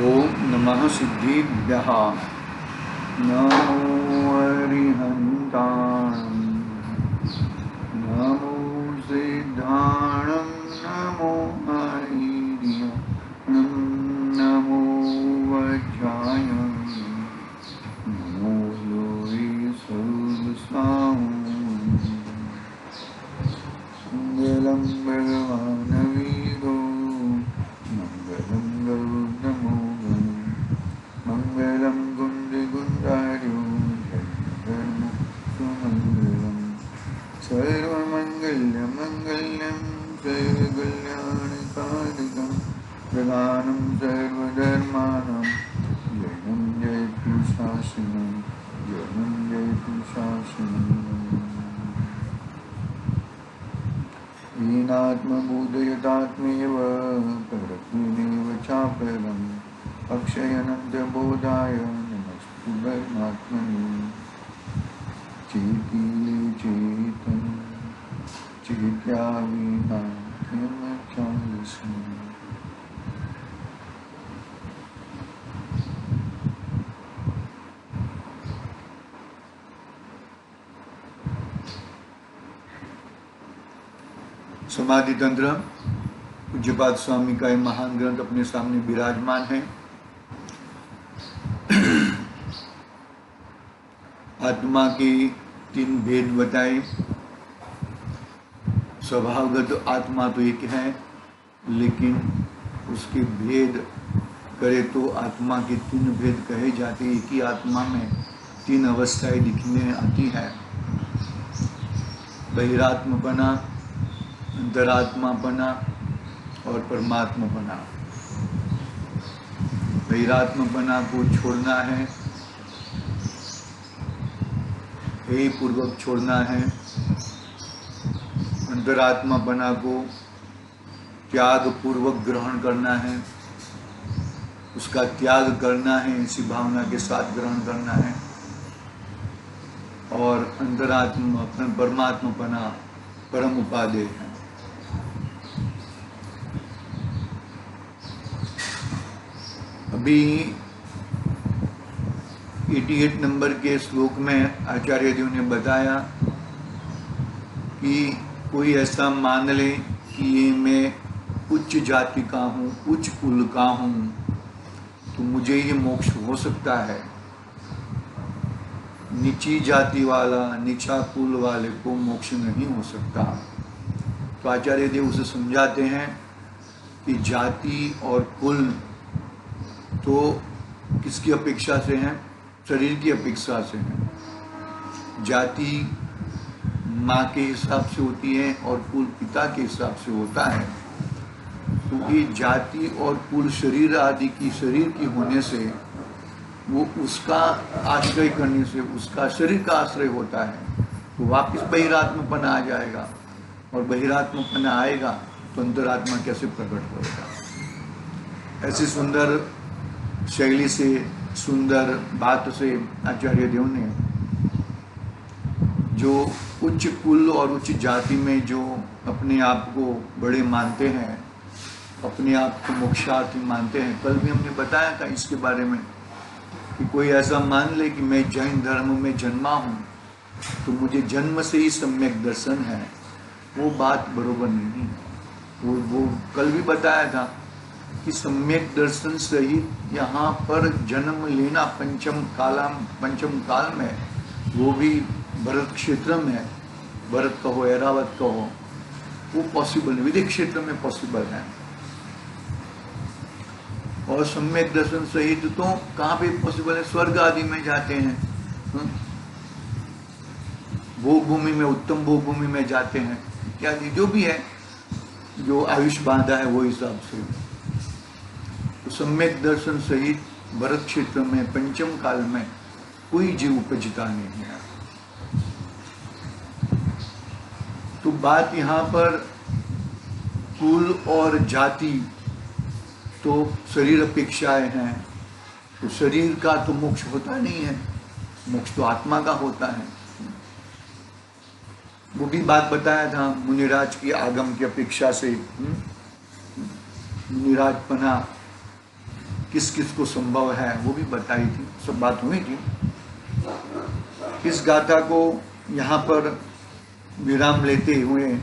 ओम नमः सिद्धिभ्यः नमो अरिहन्ताणं नमो सिद्धाणं नमो हरिहं नमो वज्राय नमो लोये सर्वसाहु मंगलं भगवान् वीरो मंगलं गरुडनमो मंगलं गुंजगुंजार्यो जयधर्मसुमंगलं सर्वमंगल्यमंगल्यं सर्वकल्याणकारिकं प्रदानं सर्वधर्माणां जयं जयतु शासनं जयं जयतु शासनं हीनात्मबोधयतात्मेव परत्वेनेव चापरम् अक्षयनं च बोधाय नमस्तु परमात्मने चेति चेतं चेत्या विना किमख्यास्मि। समाधि तंत्र पूज्यपाद स्वामी का ये महान ग्रंथ अपने सामने विराजमान है। आत्मा के 3 भेद बताए। स्वभावगत आत्मा तो एक है, लेकिन उसके भेद करे तो आत्मा के 3 भेद कहे जाते। एक ही आत्मा में 3 अवस्थाएं दिखने आती है, बहिरात्मपना, अंतरात्मापना और परमात्मापना। बहिरात्मपना को छोड़ना है, हे पूर्वक छोड़ना है। अंतरात्मापना को त्याग पूर्वक ग्रहण करना है, उसका त्याग करना है, इसी भावना के साथ ग्रहण करना है। और अंतरात्मा परमात्मापना परम उपादेय है। अभी 88 नंबर के श्लोक में आचार्य जी ने बताया कि कोई ऐसा मान ले कि ये मैं उच्च जाति का हूँ, उच्च कुल का हूँ, तो मुझे ये मोक्ष हो सकता है। नीची जाति वाला, नीचा कुल वाले को मोक्ष नहीं हो सकता। तो आचार्य देव उसे समझाते हैं कि जाति और कुल तो किसकी अपेक्षा से हैं? शरीर की अपेक्षा से हैं। जाति माँ के हिसाब से होती है और कुल पिता के हिसाब से होता है। क्योंकि जाति और कुल शरीर आदि की शरीर की होने से वो उसका आश्रय करने से उसका शरीर का आश्रय होता है, तो वापस बहिरात्मपना आ जाएगा। और बहिरात्मपना आएगा तो अंतरात्मा कैसे प्रकट होगा। ऐसी सुंदर शैली से, सुंदर बात से आचार्य देव ने जो उच्च कुल और उच्च जाति में जो अपने आप को बड़े मानते हैं, अपने आप को मोक्षार्थी मानते हैं, कल भी हमने बताया था इसके बारे में कि कोई ऐसा मान ले कि मैं जैन धर्म में जन्मा हूँ तो मुझे जन्म से ही सम्यक दर्शन है, वो बात बरोबर नहीं है। वो कल भी बताया था कि सम्यक दर्शन सहित यहाँ पर जन्म लेना पंचम काल में, वो भी भरत क्षेत्र में, भरत कहो ऐरावत कहो, वो पॉसिबल है, विदेह क्षेत्र में पॉसिबल है। और सम्यक दर्शन सहित तो कहाँ पे पॉसिबल है? स्वर्ग आदि में जाते हैं, भोग भूमि में, उत्तम भोग भूमि में जाते हैं इत्यादि, जो भी है, जो आयुष बांधा है वो हिसाब से। तो सम्यक दर्शन सहित भरत क्षेत्र में पंचम काल में कोई जीव उपजता नहीं है। तो बात यहाँ पर कुल और जाति तो शरीर अपेक्षाएं हैं, तो शरीर का तो मोक्ष होता नहीं है, मोक्ष तो आत्मा का होता है। वो भी बात बताया था मुनिराज की आगम की अपेक्षा से। मुनिराज पना किस किस को संभव है वो भी बताई थी, सब बात हुई थी। इस गाथा को यहाँ पर विराम लेते हुए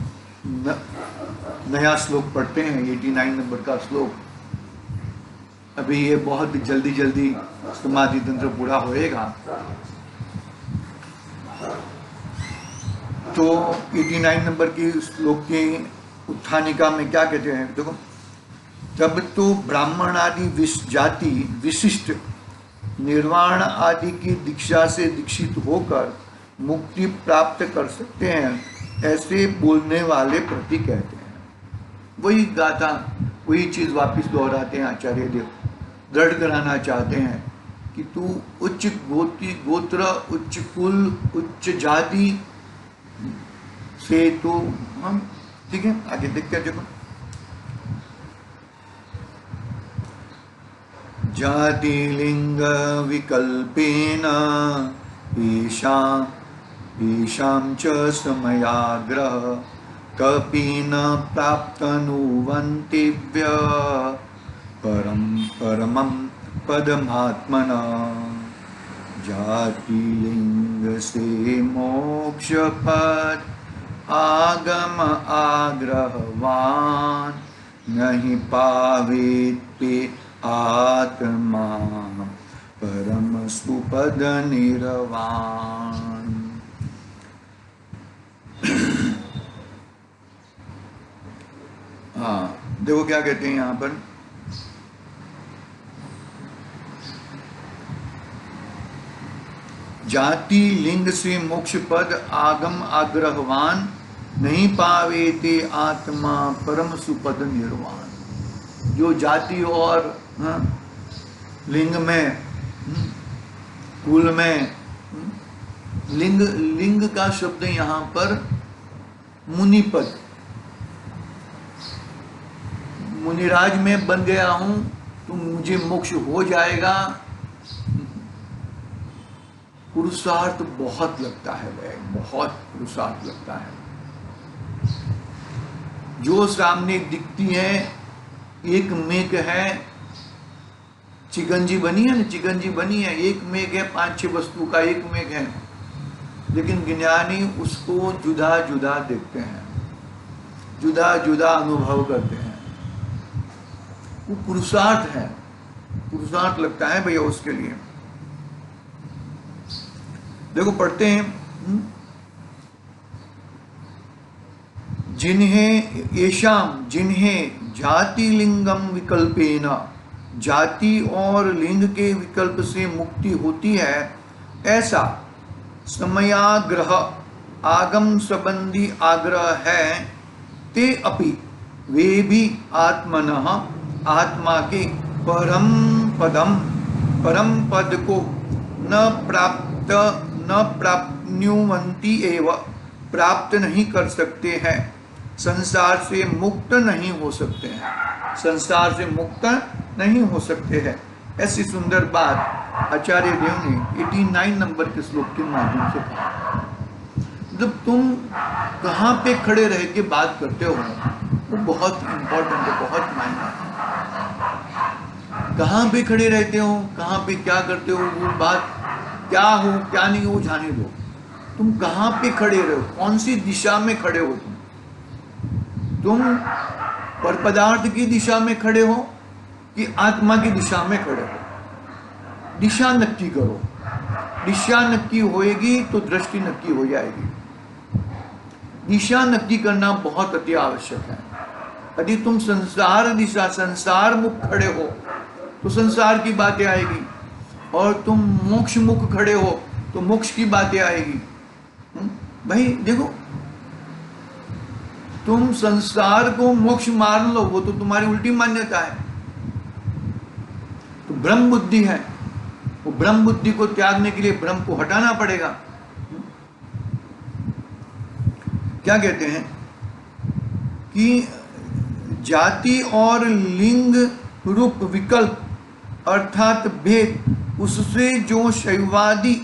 नया श्लोक पढ़ते हैं, 89 नंबर का श्लोक। अभी ये बहुत जल्दी जल्दी समाधि तंत्र पूरा होएगा। तो 89 नंबर की श्लोक की उत्थानिका में क्या कहते हैं, देखो, तब तो ब्राह्मण आदि जाति विशिष्ट निर्वाण आदि की दीक्षा से दीक्षित होकर मुक्ति प्राप्त कर सकते हैं, ऐसे बोलने वाले प्रति कहते हैं। वही गाथा, वही चीज वापस दोहराते हैं आचार्य देव, दृढ़ कराना चाहते हैं कि तू उच्च गोत्र, उच्च कुल, उच्च जाति से तो हम, ठीक है, आगे देखते हैं। देखो, जाति लिंग विकल्पेन ईशां च समयाग्रह कपि न प्राप्तनुवन्तिव्य परमं पदमात्मना। जाति लिंग से मोक्ष पद आगम आग्रहवान नहीं पावेत पे आत्मा परम सुपद निर्वाण। हाँ, देखो क्या कहते हैं यहाँ पर, जाति लिंग से मोक्ष पद आगम आग्रहवान नहीं पावेते आत्मा परम सुपद निर्वाण। जो जाति और लिंग में, कुल में, लिंग का शब्द यहाँ पर मुनिपद, मुनिराज में बन गया हूं तो मुझे मोक्ष हो जाएगा। पुरुषार्थ बहुत लगता है भाई, बहुत पुरुषार्थ लगता है। जो सामने दिखती है, एक मेघ है, चिकंजी बनी है ना, चिकंजी बनी है, एक मेघ है, 5-6 वस्तु का एक मेघ है, लेकिन ज्ञानी उसको जुदा जुदा देखते हैं, जुदा जुदा अनुभव करते हैं। वो पुरुषार्थ है, पुरुषार्थ लगता है भैया उसके लिए। देखो पढ़ते हैं, जिन्हें जाति लिंगम विकल्पेन, जाति और लिंग के विकल्प से मुक्ति होती है, ऐसा समयाग्रह आगम संबंधी आग्रह है, ते अपि वे भी आत्मनः आत्मा के परम पद को न प्राप्नुवन्ति एव प्राप्त नहीं कर सकते हैं, संसार से मुक्त नहीं हो सकते हैं, संसार से मुक्त नहीं हो सकते हैं। ऐसी सुंदर बात आचार्य देव ने 89 नंबर के श्लोक के माध्यम से कहा। जब तुम कहाँ पे खड़े रह के बात करते हो वो बहुत इंपॉर्टेंट है, बहुत मायना है। कहाँ पे खड़े रहते हो, कहाँ पे क्या करते हो, वो बात क्या हो क्या नहीं हो जाने दो। तुम कहाँ पे खड़े रहो, कौन सी दिशा में खड़े हो, तुम पर पदार्थ की दिशा में खड़े हो कि आत्मा की दिशा में खड़े हो। दिशा नक्की करो, दिशा नक्की होएगी तो दृष्टि नक्की हो जाएगी। दिशा नक्की करना बहुत अति आवश्यक है। यदि तुम संसार दिशा, संसार मुख खड़े हो तो संसार की बातें आएगी, और तुम मोक्ष मुख खड़े हो तो मोक्ष की बातें आएगी। भाई देखो, तुम संसार को मोक्ष मान लो, वो तो तुम्हारी उल्टी मान्यता है। तो ब्रह्म बुद्धि है, वो ब्रह्म बुद्धि को त्यागने के लिए ब्रह्म को हटाना पड़ेगा। क्या कहते हैं कि जाति और लिंग रूप विकल्प अर्थात भेद, उससे जो शैवादि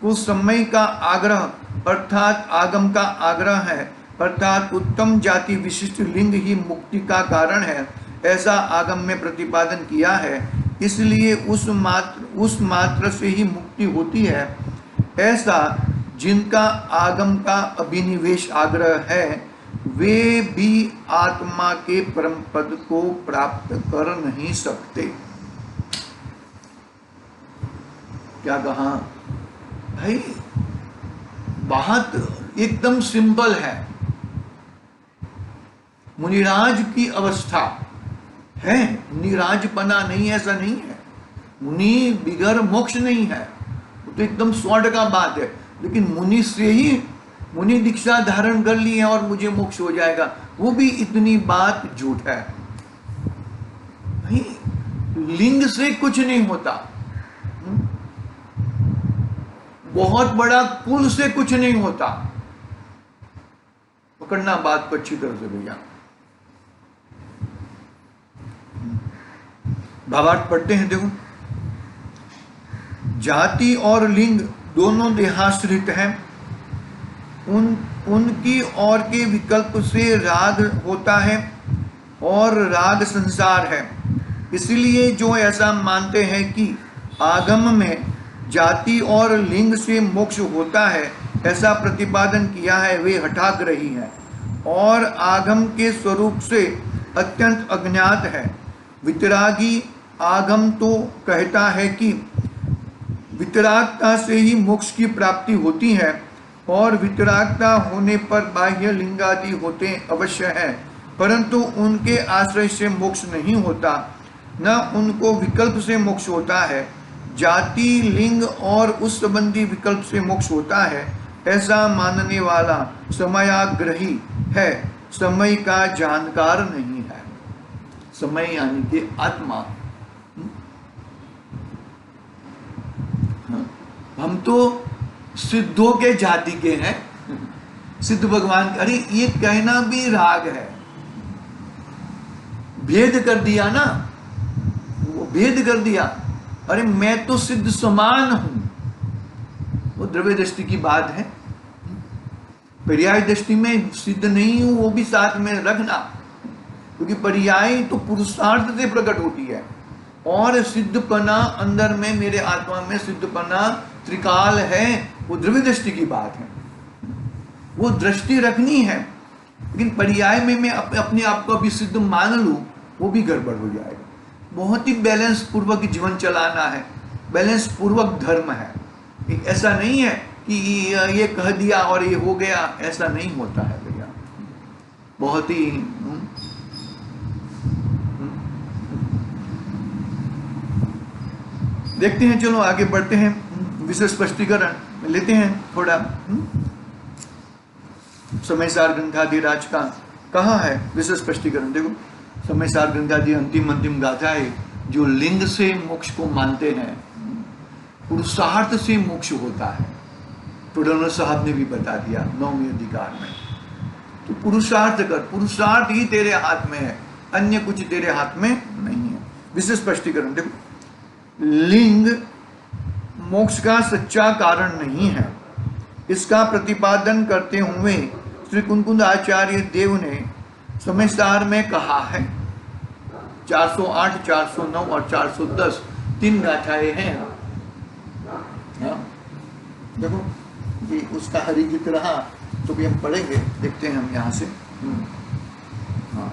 को समय का आग्रह अर्थात आगम का आग्रह है, अर्थात उत्तम जाति विशिष्ट लिंग ही मुक्ति का कारण है, ऐसा आगम में प्रतिपादन किया है। इसलिए उस मात्र से ही मुक्ति होती है। ऐसा जिनका आगम का अभिनिवेश आग्रह है वे भी आत्मा के परम पद को प्राप्त कर नहीं सकते। क्या कहा भाई? बात एकदम सिंपल है। मुनिराज की अवस्था है, निराजपना नहीं, ऐसा नहीं है। मुनि बिगर मोक्ष नहीं है, वो तो एकदम 100 का बात है। लेकिन मुनि से ही मुनि दीक्षा धारण कर ली है और मुझे मोक्ष हो जाएगा, वो भी इतनी बात झूठ है भाई। लिंग से कुछ नहीं होता, बहुत बड़ा कुल से कुछ नहीं होता। पकड़ना बात को अच्छी तरह से भैया। भावार्थ पढ़ते हैं, देखो। जाति और लिंग दोनों देहाश्रित हैं। उनकी और के विकल्प से राग होता है और राग संसार है। इसलिए जो ऐसा मानते हैं कि आगम में जाति और लिंग से मोक्ष होता है, ऐसा प्रतिपादन किया है, वे हठाग्रही हैं और आगम के स्वरूप से अत्यंत अज्ञात है। वितरागी आगम तो कहता है कि वितरागता से ही मोक्ष की प्राप्ति होती है और वितरागता होने पर बाह्य लिंगादि होते अवश्य है, परंतु उनके आश्रय से मोक्ष नहीं होता, न उनको विकल्प से मोक्ष होता है। जाति, लिंग और उस संबंधी विकल्प से मोक्ष होता है, ऐसा मानने वाला समयाग्रही है, समय का जानकार नहीं है। समय यानी कि आत्मा। हम तो सिद्धों के जाति के हैं, सिद्ध भगवान। अरे ये कहना भी राग है, भेद कर दिया ना, वो भेद कर दिया। अरे मैं तो सिद्ध समान हूं, वो द्रव्य दृष्टि की बात है। पर्याय दृष्टि में सिद्ध नहीं हूं, वो भी साथ में रखना, क्योंकि पर्याय तो पुरुषार्थ से प्रकट होती है और सिद्धपना अंदर में, मेरे आत्मा में सिद्धपना त्रिकाल है, वो द्रव्य दृष्टि की बात है, वो दृष्टि रखनी है। लेकिन पर्याय में मैं अपने आप को भी सिद्ध मान लूं, वो भी गड़बड़ हो जाएगा। बहुत ही बैलेंस पूर्वक जीवन चलाना है, बैलेंस पूर्वक धर्म है। ऐसा नहीं है कि ये कह दिया और ये हो गया, ऐसा नहीं होता है भैया। बहुत ही देखते हैं, चलो आगे बढ़ते हैं। विशेष स्पष्टीकरण लेते हैं थोड़ा। समयसार ग्रंथाधिराज का कहा है विशेष स्पष्टीकरण, देखो। समयसार ग्रंथादि अंतिम गाथा है, जो लिंग से मोक्ष को मानते हैं, पुरुषार्थ से मोक्ष होता है। टोडरमल साहब ने भी बता दिया 9वें अधिकार में। तो पुरुषार्थ कर, पुरुषार्थ ही तेरे हाथ में है, अन्य कुछ तेरे हाथ में नहीं है। विशेष स्पष्टीकरण देखो। लिंग मोक्ष का सच्चा कारण नहीं है, इसका प्रतिपादन करते हुए श्री कुंकुंद आचार्य देव ने समयसार में कहा है। 408, 409 और 410 3 गाथाएं हैं। देखो ये उसका हरिगीत रहा तो भी हम पढ़ेंगे, देखते हैं हम यहाँ से। हाँ,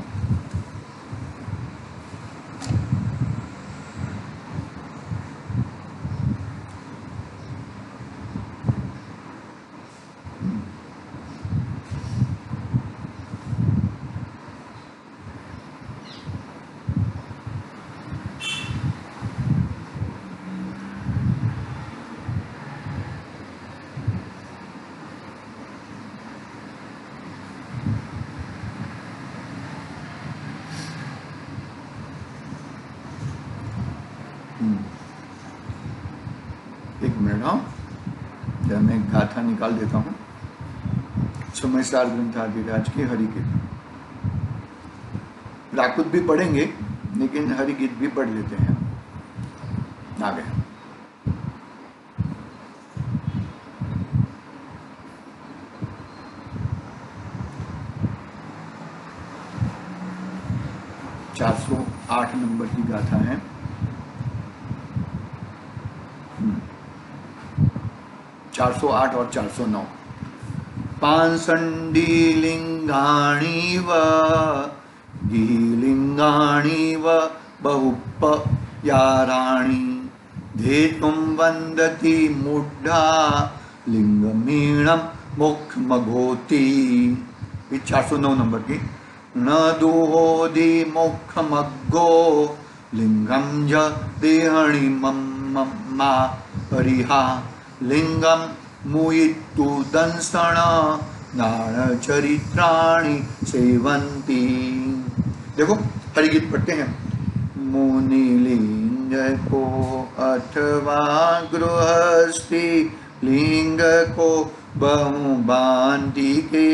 एक मिनट, हाँ जरा मैं गाथा निकाल देता हूँ। समयसार ग्रंथाधिराज के हरिगीत, राकुत भी पढ़ेंगे लेकिन हरिगीत भी पढ़ लेते हैं। आ गए। चार 408 नंबर की गाथा है। 408 और 409। पांसंडी लिंगाणी व गीलिंगाणी व बहुपयाराणी धेतुं वंदति मुड्ढा लिंगमीणम मुखमघोति। 409 नंबर की। न दुहोदि मुखमग्गो लिंगम ज देहणि मम्मा परिहा लिंगम मुयित्तु दंसण नाण चरित्राणि सेवंती। देखो हरिगीत पढ़ते हैं। मुनिलिंग को अथवा गृहस्थी लिंग को बहु बांधी के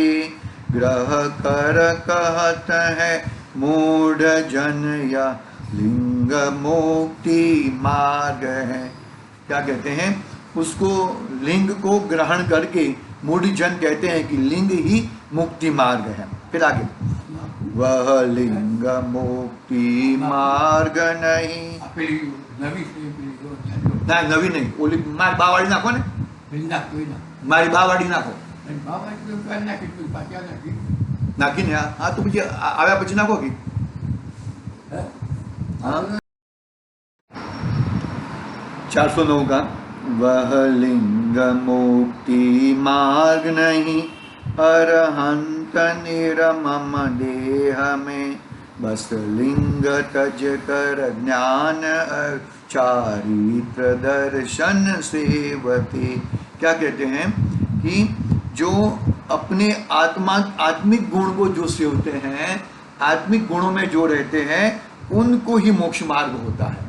ग्रह कर कहत है मूढ़ जन या लिंग मुक्ति मार्ग है। क्या कहते हैं? उसको लिंग को ग्रहण करके मूढ़ जन कहते हैं कि लिंग ही मुक्ति मार्ग है। फिर आगे, वह लिंग मुक्ति मार्ग नहीं। नवी नहीं, ओली मारी बावाड़ी नाखो ने, मारी बावाड़ी नाखो नाखी ने। हाँ तो પછી આવ્યા પછી નાખો કે 409 का। वह लिंग मुक्ति मार्ग नहीं अरहंत निरमम देह में बस लिंग तज कर ज्ञान चारित्र दर्शन सेवते। क्या कहते हैं कि जो अपने आत्मिक गुण को जो सेवते हैं, आत्मिक गुणों में जो रहते हैं, उनको ही मोक्ष मार्ग होता है।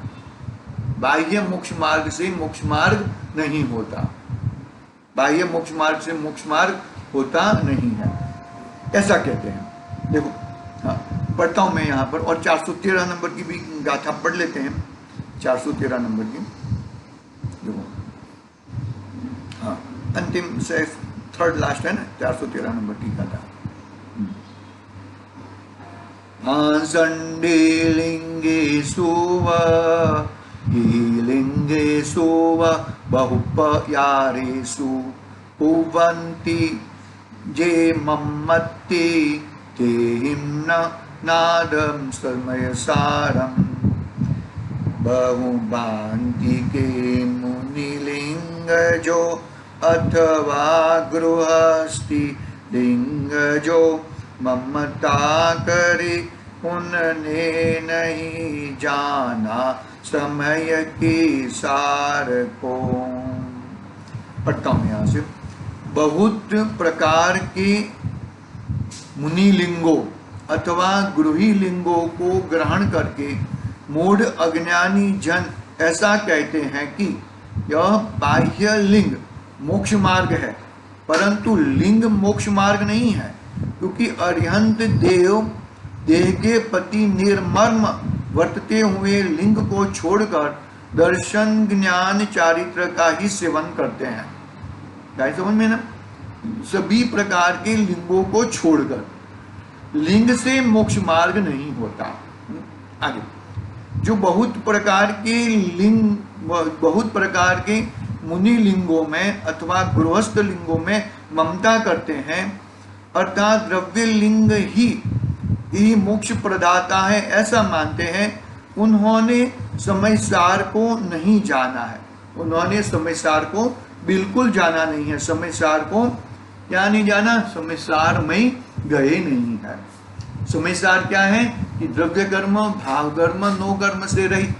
बाह्य मोक्ष मार्ग से मोक्ष मार्ग नहीं होता, बाह्य मोक्ष मार्ग से मोक्ष मार्ग होता नहीं है, ऐसा कहते हैं। देखो हाँ पढ़ता हूं मैं यहाँ पर, और 413 नंबर की भी गाथा पढ़ लेते हैं। 413 नंबर की देखो, हाँ अंतिम से थर्ड लास्ट है ना, 413 नंबर की गाथा। पांसंडी लिंगे सुव लिंगेषु व बहुपयारेषु भुवन्ति जे मम्मत्ति ते हिम्न नादं समयसारं बहुभान्ति के मुनिलिंग जो अथवा गृहस्थी लिंग जो ममता करे उनने नहीं जाना समय के सार को। पढ़ता हूं यहां से। बहुत प्रकार के मुनि लिंगों अथवा गृही लिंगों को ग्रहण करके मूढ़ अज्ञानी जन ऐसा कहते हैं कि यह बाह्य लिंग मोक्ष मार्ग है, परंतु लिंग मोक्ष मार्ग नहीं है, क्योंकि अरिहंत देह के पति निर्मर्म वर्तते हुए लिंग को छोड़कर दर्शन ज्ञान चारित्र का ही सेवन करते हैं। क्या समझ में ना? सभी प्रकार के लिंगों को छोड़कर, लिंग से मोक्ष मार्ग नहीं होता। आगे, जो बहुत प्रकार के मुनि लिंगों में अथवा गृहस्थ लिंगों में ममता करते हैं, अर्थात द्रव्य लिंग ही मोक्ष प्रदाता है ऐसा मानते हैं, उन्होंने समय सार को नहीं जाना है। उन्होंने समय सार को बिल्कुल जाना नहीं है। समय सार को क्या नहीं जाना? समय सार में गए नहीं है। समय सार क्या है कि द्रव्य कर्म, भाव कर्म, नो कर्म से रहित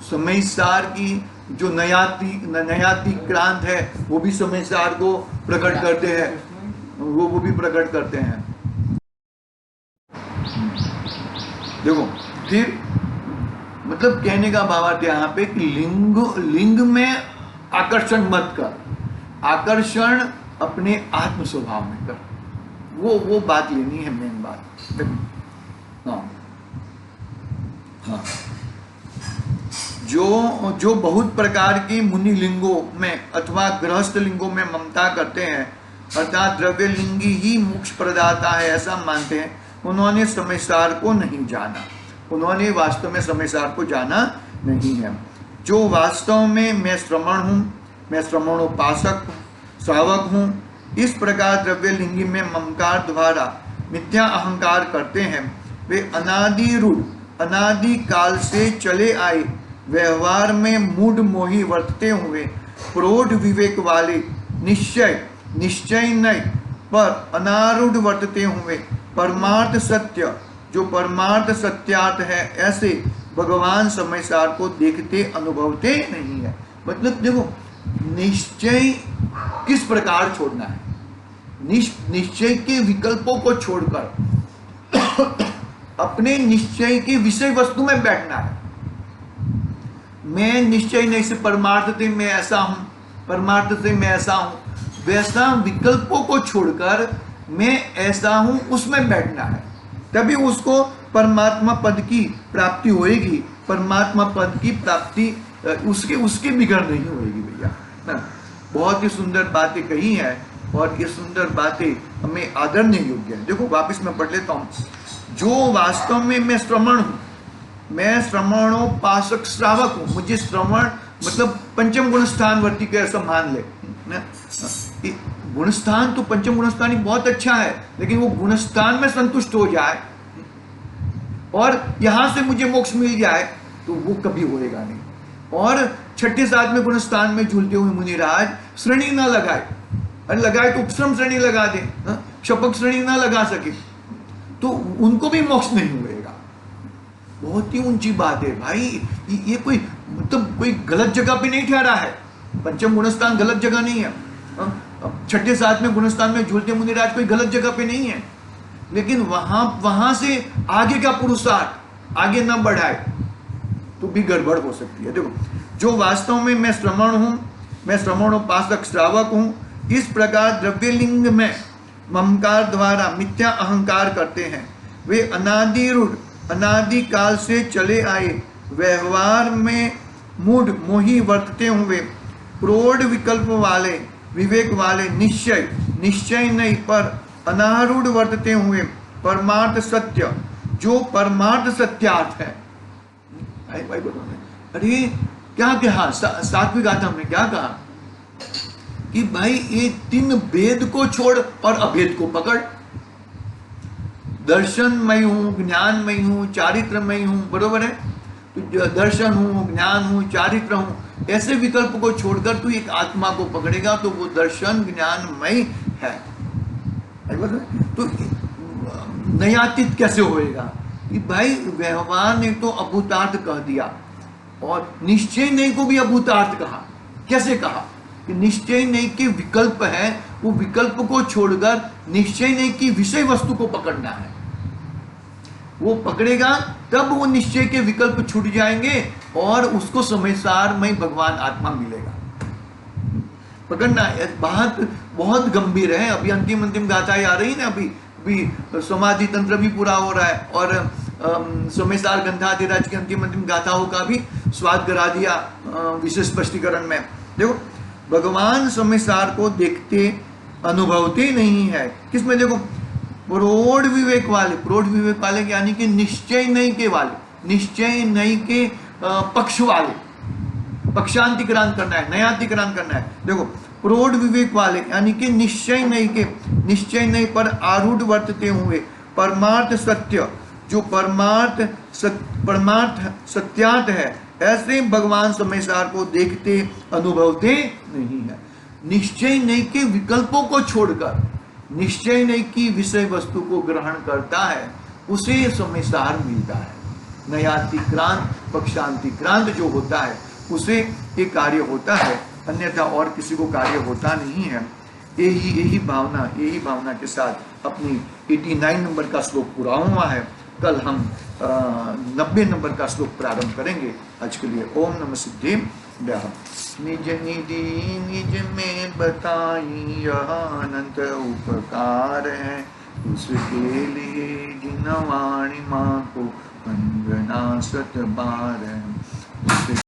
समय सार की जो नयाति क्रांत है, वो भी समय सार को प्रकट करते हैं, वो भी प्रकट करते हैं। देखो फिर मतलब कहने का भावार्थ यहाँ पे कि लिंग में आकर्षण मत कर, आकर्षण अपने आत्म स्वभाव में कर। वो बात लेनी है, मेन बात। हाँ जो बहुत प्रकार के मुनि लिंगों में अथवा गृहस्थ लिंगों में ममता करते हैं, अर्थात द्रव्य लिंगी ही मोक्ष प्रदाता है ऐसा मानते हैं, उन्होंने समय सार को नहीं जाना। उन्होंने वास्तव में समय सार को जाना नहीं है। जो वास्तव में मैं श्रमण हूँ, मैं श्रमणोपासक हूँ, श्रावक हूँ। इस प्रकार द्रव्यलिंगी में ममकार द्वारा मिथ्या अहंकार करते हैं, वे अनादि रूढ़ अनादि काल से चले आए व्यवहार में मूढ़ मोही वर्तते हुए प्रौढ़ विवेक वाले निश्चय नहीं पर अनारूढ़ वर्तते हुए परमार्थ सत्य जो परमार्थ सत्यार्थ है, ऐसे भगवान समय सार को देखते अनुभवते नहीं है। मतलब देखो, निश्चय किस प्रकार छोड़ना है, निश्चय के विकल्पों को छोड़कर अपने निश्चय की विषय वस्तु में बैठना है। मैं निश्चय नहीं से परमार्थ से मैं ऐसा हूं, परमार्थ से मैं ऐसा हूं, वैसा विकल्पों को छोड़कर मैं ऐसा हूं उसमें बैठना है, तभी उसको परमात्मा पद की प्राप्ति होएगी। परमात्मा पद की प्राप्ति उसके बिगड़ नहीं होएगी भैया ना। बहुत ही सुंदर बातें कही है और ये सुंदर बातें हमें आदरने योग्य है। देखो वापस मैं पढ़ लेता हूँ। जो वास्तव में मैं श्रवण हूँ, मैं श्रवणोपासक श्रावक हूँ। मुझे श्रवण मतलब पंचम गुणस्थान वर्ती के ऐसा मान ले ना। गुणस्थान तो पंचम गुणस्थान ही बहुत अच्छा है, लेकिन वो गुणस्थान में संतुष्ट हो जाए और यहां से मुझे मोक्ष मिल जाए तो वो कभी होएगा नहीं। और छठे सातवें गुणस्थान में झूलते हुए मुनिराज श्रेणी ना लगाए, अरे लगाए तो उपश्रम श्रेणी लगा दे, शपक श्रेणी ना लगा सके तो उनको भी मोक्ष नहीं मिलेगा। बहुत ही ऊंची बात है भाई। ये कोई मतलब कोई गलत जगह पे नहीं ठहरा है। पंचम गुणस्थान गलत जगह नहीं है। छठे सातवें गुणस्थान में झूलते मुनिराज कोई गलत जगह पे नहीं है, लेकिन वहां से आगे का पुरुषार्थ आगे ना बढ़ाए तो भी गड़बड़ हो सकती है। देखो, जो वास्तव में मैं श्रवण हूं, मैं श्रवणोपासक श्रावक हूं, इस प्रकार द्रव्यलिंग में ममकार द्वारा मिथ्या अहंकार करते हैं, वे अनादि रूढ़ अनादि काल से चले आए व्यवहार में मूढ़ मोही वर्तते हुए प्रौढ़ विकल्प वाले विवेक वाले निश्चय नहीं पर अनारूढ़ वर्तते हुए परमार्थ सत्य जो परमार्थ सत्यार्थ है। भाई अरे क्या कहा सातवीं गाथा में, क्या कहा कि भाई ये तीन वेद को छोड़ और अभेद को पकड़। दर्शनमय हूं, ज्ञानमय हूं, चारित्रमय हूं, बरोबर है। तो दर्शन हूं, ज्ञान हूं, चारित्र हूं, ऐसे विकल्प को छोड़कर तू एक आत्मा को पकड़ेगा तो वो दर्शन ज्ञानमय है। तो नयातीत कैसे होएगा कि भाई व्यवहार ने तो अभूतार्थ कह दिया और निश्चय नहीं को भी अभूतार्थ कहा। कैसे कहा कि निश्चय नहीं के विकल्प है, वो विकल्प को छोड़कर निश्चय नहीं की विषय वस्तु को पकड़ना है। वो पकड़ेगा तब वो निश्चय के विकल्प छूट जाएंगे और उसको समयसार में भगवान आत्मा मिलेगा। पकड़ना बात बहुत गंभीर है। अभी अंतिम गाथाएं आ रही ना, अभी समाधि तंत्र भी पूरा हो रहा है और समयसार गंधाधिराज की अंतिम गाथाओं का भी स्वाद करा दिया विशेष स्पष्टीकरण में। देखो, भगवान समयसार को देखते अनुभवते नहीं है। किसमें? देखो, प्रौढ़ विवेक वाले यानी कि निश्चय नहीं के वाले, निश्चय नहीं के पक्ष वाले, पक्षांतिक्रांत करना है, नयातिक्रांत करना है। देखो, प्रौढ़ विवेक वाले यानी कि निश्चय नहीं पर आरूढ़ वर्तते हुए परमार्थ सत्य जो परमार्थ सत्यार्थ है, ऐसे भगवान समयसार को देखते अनुभवते नहीं है। निश्चय नहीं के विकल्पों को छोड़कर निश्चय नहीं की विषय वस्तु को ग्रहण करता है, उसे समयसार मिलता है। नयातिक्रांत पक्षांतिक्रांत जो होता है उसे ये कार्य होता है, अन्यथा और किसी को कार्य होता नहीं है। यही भावना के साथ अपनी 89 नंबर का श्लोक पूरा हुआ है। कल हम 90 नंबर का श्लोक प्रारंभ करेंगे। आज के लिए ओम नमः सिद्धिव्याः। निज निधि निज में बताई यह अनंत उपकार है, उसके लिए जिनवाणी माँ को वंदना 7 बार है।